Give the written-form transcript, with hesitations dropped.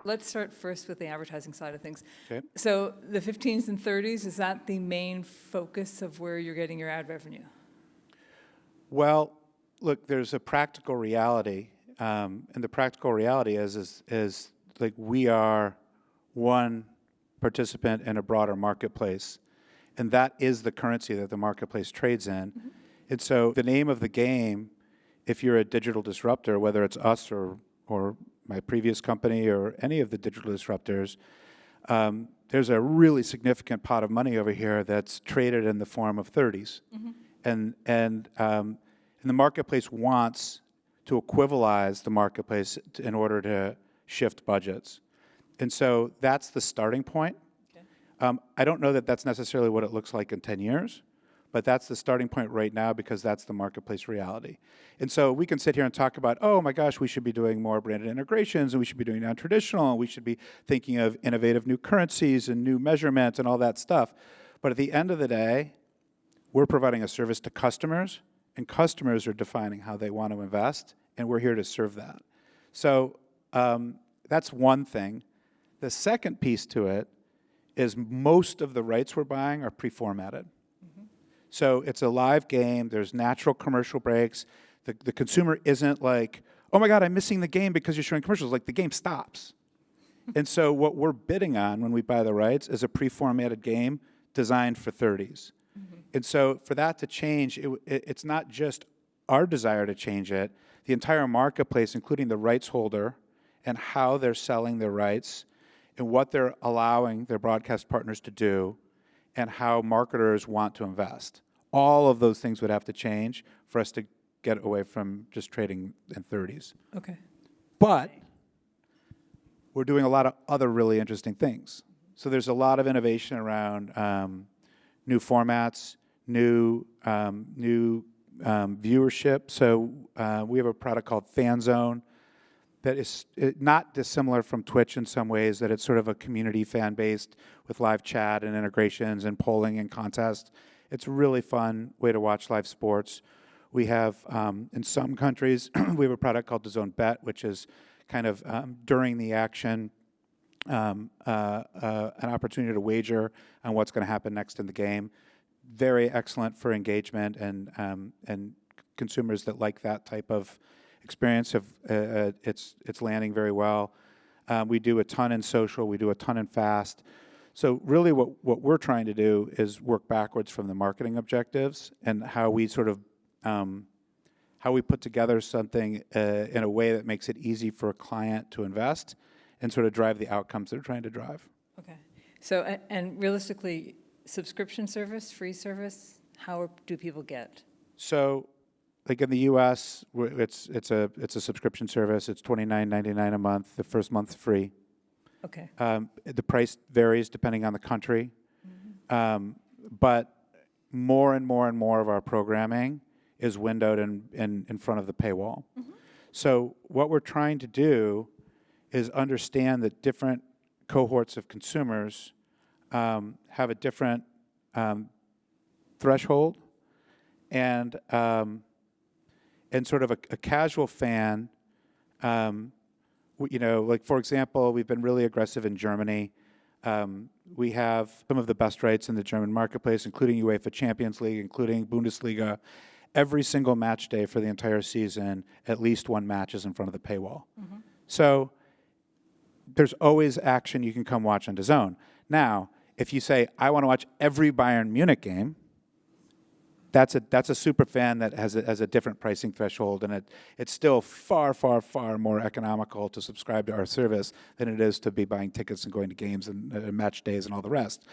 Let's start first with the advertising side of things. Okay. So the 15s and 30s, is that the main focus of where you're getting your ad revenue? Well, look, there's a practical reality, and the practical reality is like we are one participant in a broader marketplace, and that is the currency that the marketplace trades in. Mm-hmm. And so the name of the game, if you're a digital disruptor, whether it's us or my previous company or any of the digital disruptors, there's a really significant pot of money over here that's traded in the form of 30s. Mm-hmm. And the marketplace wants to equivalize the marketplace in order to shift budgets. And so that's the starting point. Okay. I don't know that that's necessarily what it looks like in 10 years, but that's the starting point right now because that's the marketplace reality. And so we can sit here and talk about, oh my gosh, we should be doing more branded integrations, and we should be doing non-traditional, and we should be thinking of innovative new currencies and new measurements and all that stuff. But at the end of the day, we're providing a service to customers, and customers are defining how they want to invest, and we're here to serve that. So that's one thing. The second piece to it is most of the rights we're buying are pre-formatted. So it's a live game. There's natural commercial breaks. The consumer isn't like, oh my God, I'm missing the game because you're showing commercials. Like, the game stops. And so what we're bidding on when we buy the rights is a pre-formatted game designed for 30s. Mm-hmm. And so for that to change, it's not just our desire to change it. The entire marketplace, including the rights holder and how they're selling their rights and what they're allowing their broadcast partners to do and how marketers want to invest. All of those things would have to change for us to get away from just trading in 30s. Okay. But we're doing a lot of other really interesting things. So there's a lot of innovation around new formats, new viewership. So we have a product called Fan Zone that is not dissimilar from Twitch in some ways, that it's sort of a community fan-based with live chat and integrations and polling and contests. It's a really fun way to watch live sports. We have, in some countries, we have a product called DAZN Bet, which is kind of during the action, an opportunity to wager on what's going to happen next in the game. Very excellent for engagement and consumers that like that type of experience. It's landing very well. We do a ton in social. We do a ton in fast. So really what we're trying to do is work backwards from the marketing objectives and how we sort of how we put together something in a way that makes it easy for a client to invest and sort of drive the outcomes they're trying to drive. Okay. So, and realistically, subscription service, free service, how do people get? So, like in the U.S., it's a subscription service. It's $29.99 a month. The first month's free. Okay. The price varies depending on the country, but more and more and more of our programming is windowed in front of the paywall. Mm-hmm. So what we're trying to do is understand that different cohorts of consumers have a different threshold, and sort of a casual fan, like for example, we've been really aggressive in Germany. We have some of the best rights in the German marketplace, including UEFA Champions League, including Bundesliga. Every single match day for the entire season, at least one match is in front of the paywall. Mm-hmm. So there's always action you can come watch on DAZN. Now, if you say, I want to watch every Bayern Munich game, that's a super fan that has a different pricing threshold, and it's still far, far, far more economical to subscribe to our service than it is to be buying tickets and going to games and match days and all the rest.